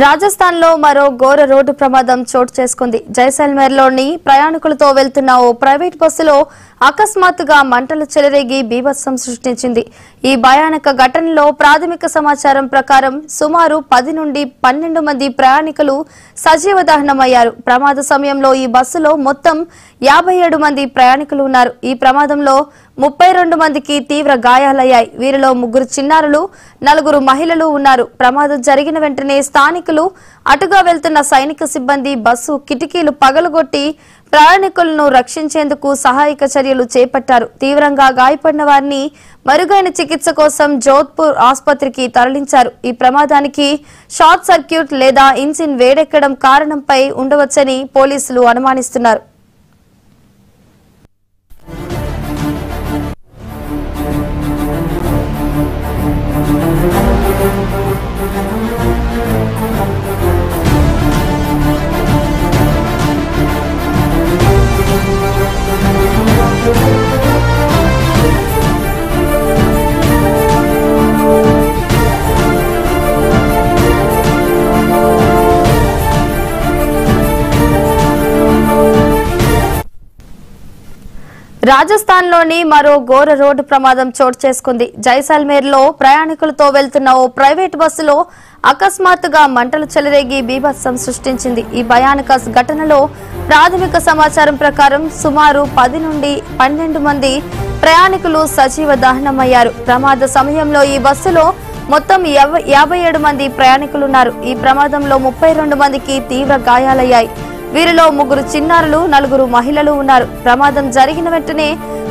రాజస్థాన్ లో మరో ఘోర రోడ్డు ప్రమాదం చోటు చేసుకుంది. జైసల్మేర్లోని ప్రయాణికులతో వెళ్తున్న ఓ ప్రైవేట్ బస్సులో అకస్మాత్తుగా మంటలు చెలరేగి బీభత్సం సృష్టించింది. ఈ భయానక ఘటనలో ప్రాథమిక సమాచారం ప్రకారం సుమారు 10 నుండి 12 మంది ప్రయాణికులు సజీవ దహనమయ్యారు. ప్రమాద సమయంలో ఈ బస్సులో మొత్తం 57 మంది ప్రయాణికులు ఉన్నారు. ఈ ప్రమాదంలో 32 మందికి తీవ్ర గాయాలయ్యాయి. వీరిలో 3 చిన్నారులు, 4 మహిళలు ఉన్నారు. ప్రమాదం జరిగిన వెంటనే స్థానికులు, అటుగా వెళ్తున్న సైనిక సిబ్బంది బస్సు కిటికీలు పగలగొట్టి ప్రయాణికులను రక్షించేందుకు సహాయక చర్యలు చేపట్టారు. తీవ్రంగా గాయపడిన వారిని మరుగైన చికిత్స కోసం జోధ్పూర్ ఆసుపత్రికి తరలించారు. ఈ ప్రమాదానికి షార్ట్ సర్క్యూట్ లేదా ఇంజిన్ వేడెక్కడం కారణంపై ఉండవచ్చని పోలీసులు అనుమానిస్తున్నారు. రాజస్థాన్ లోని మరో ఘోర రోడ్డు ప్రమాదం చోటు చేసుకుంది. జైసల్మేర్ లో ప్రయాణికులతో వెళ్తున్న ఓ ప్రైవేట్ బస్సులో అకస్మాత్తుగా మంటలు చెలరేగి బీభత్సం సృష్టించింది. ఈ భయానక ఘటనలో ప్రాథమిక సమాచారం ప్రకారం సుమారు 10 నుండి 12 మంది ప్రయాణికులు సజీవ దహనమయ్యారు. ప్రమాద సమయంలో ఈ బస్సులో మొత్తం 57 మంది ప్రయాణికులున్నారు. ఈ ప్రమాదంలో 32 మందికి తీవ్ర గాయాలయ్యాయి. వీరిలో 3 చిన్నారులు, 4 మహిళలు ఉన్నారు. ప్రమాదం జరిగిన వెంటనే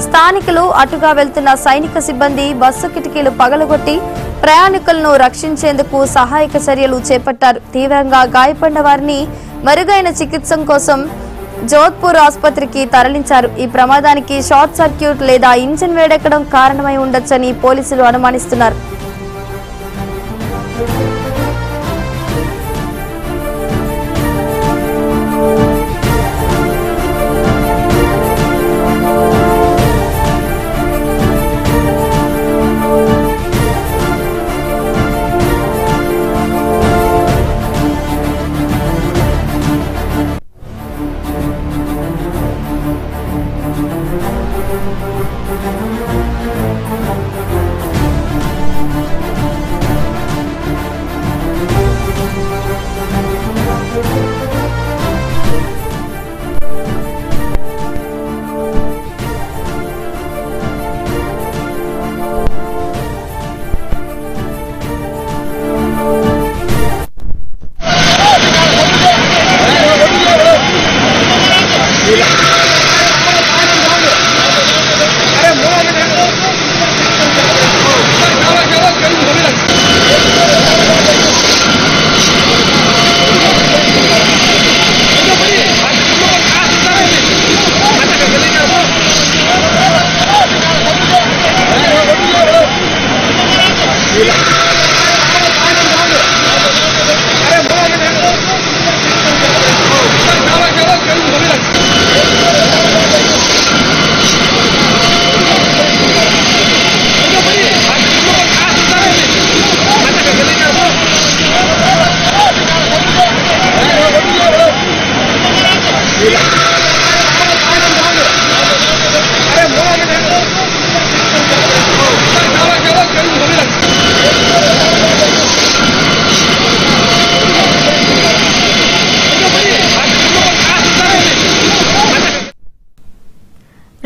స్థానికులు, అటుగా వెళ్తున్న సైనిక సిబ్బంది బస్సు కిటికీలు పగలగొట్టి ప్రయాణికులను రక్షించేందుకు సహాయక చర్యలు చేపట్టారు. తీవ్రంగా గాయపడిన వారిని మరుగైన చికిత్స కోసం జోధ్పూర్ ఆసుపత్రికి తరలించారు. ఈ ప్రమాదానికి షార్ట్ సర్క్యూట్ లేదా ఇంజిన్ వేడెక్కడం కారణమై ఉండొచ్చని పోలీసులు అనుమానిస్తున్నారు.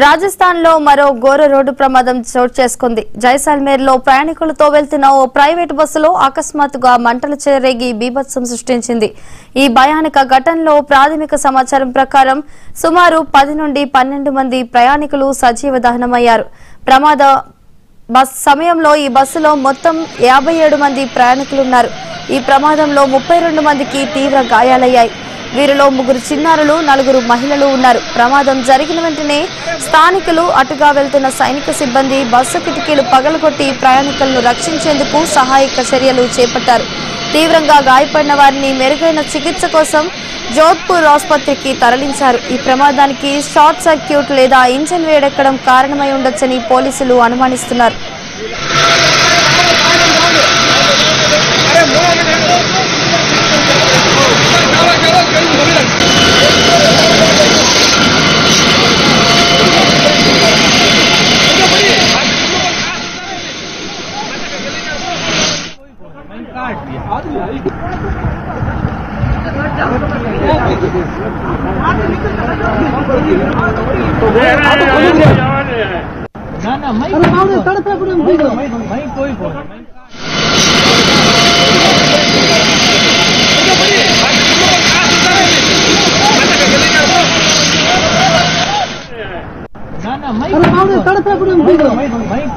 రాజస్థాన్ లో మరో ఘోర రోడ్డు ప్రమాదం చోటు చేసుకుంది. జైసల్మేర్ లో ప్రయాణికులతో వెళ్తున్న ఓ ప్రైవేట్ బస్సులో అకస్మాత్తుగా మంటలు చెలరేగి బీభత్సం సృష్టించింది. ఈ భయానక ఘటనలో ప్రాథమిక సమాచారం ప్రకారం సుమారు 10 నుండి 12 మంది ప్రయాణికులు సజీవ దహనమయ్యారు. ప్రమాద సమయంలో ఈ బస్సులో మొత్తం 57 మంది ప్రయాణికులున్నారు. ఈ ప్రమాదంలో 32 మందికి తీవ్ర గాయాలయ్యాయి. వీరిలో 3 చిన్నారులు, 4 మహిళలు ఉన్నారు. ప్రమాదం జరిగిన వెంటనే స్థానికులు, అటుగా వెళ్తున్న సైనిక సిబ్బంది బస్సు కిటికీలు పగలగొట్టి ప్రయాణికులను రక్షించేందుకు సహాయక చర్యలు చేపట్టారు. తీవ్రంగా గాయపడిన వారిని మెరుగైన చికిత్స కోసం జోధ్పూర్ ఆసుపత్రికి తరలించారు. ఈ ప్రమాదానికి షార్ట్ సర్క్యూట్ లేదా ఇంజిన్ వేడెక్కడం కారణమై ఉండొచ్చని పోలీసులు అనుమానిస్తున్నారు.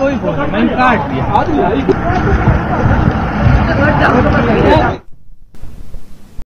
कोई काट दिया।